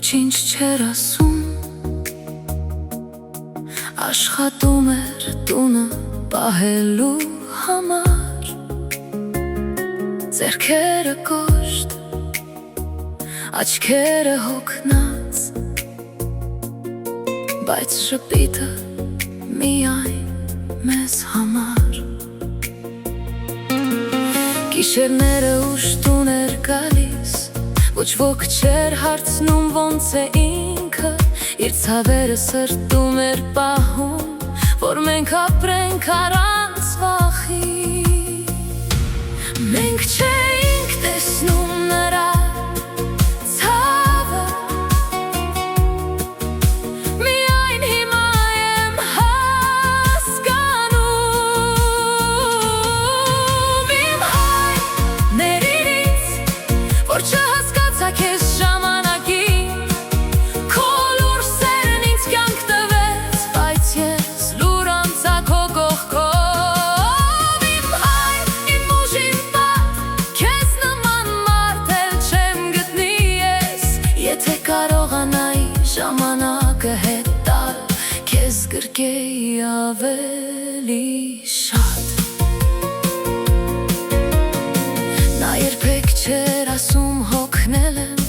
Ոչինչ չեր ասում, աշխատում էր տունը պահելու համար, ձեռքերը կոշտ, աչքերը հոգնած, բայց շպիտը միայն մեզ համար։ Գիշերները ուշ տուն էր գալիս, ոչ ոք չէր հարցնում ոնց է ինքը, իր ցավերը սրտում էր պահում, որ մենք ապրենք առանց վախի։ Մենք չէինք տեսնում նրա ցավը, միայն հիմա եմ հասկանում, իմ հայրներից, որ չհասկացա քեզ ժամանակին, քո լուր սերն ինձ կյանք տվեց, բայց ես լուր անցա քո կողքով, իմ հայր, իմ ուժ, իմ պատ, քեզ նման մարդ էլ չեմ գտնի ես, եթե կարողանայի ժամանակը հետ տալ, քեզ գրկեի ավելի շատ։ Նա երբեք չէր ասում հոգնել եմ,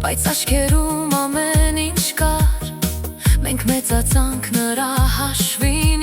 բայց աչքերում ամեն ինչ կար, մենք մեծացանք նրա հաշվին,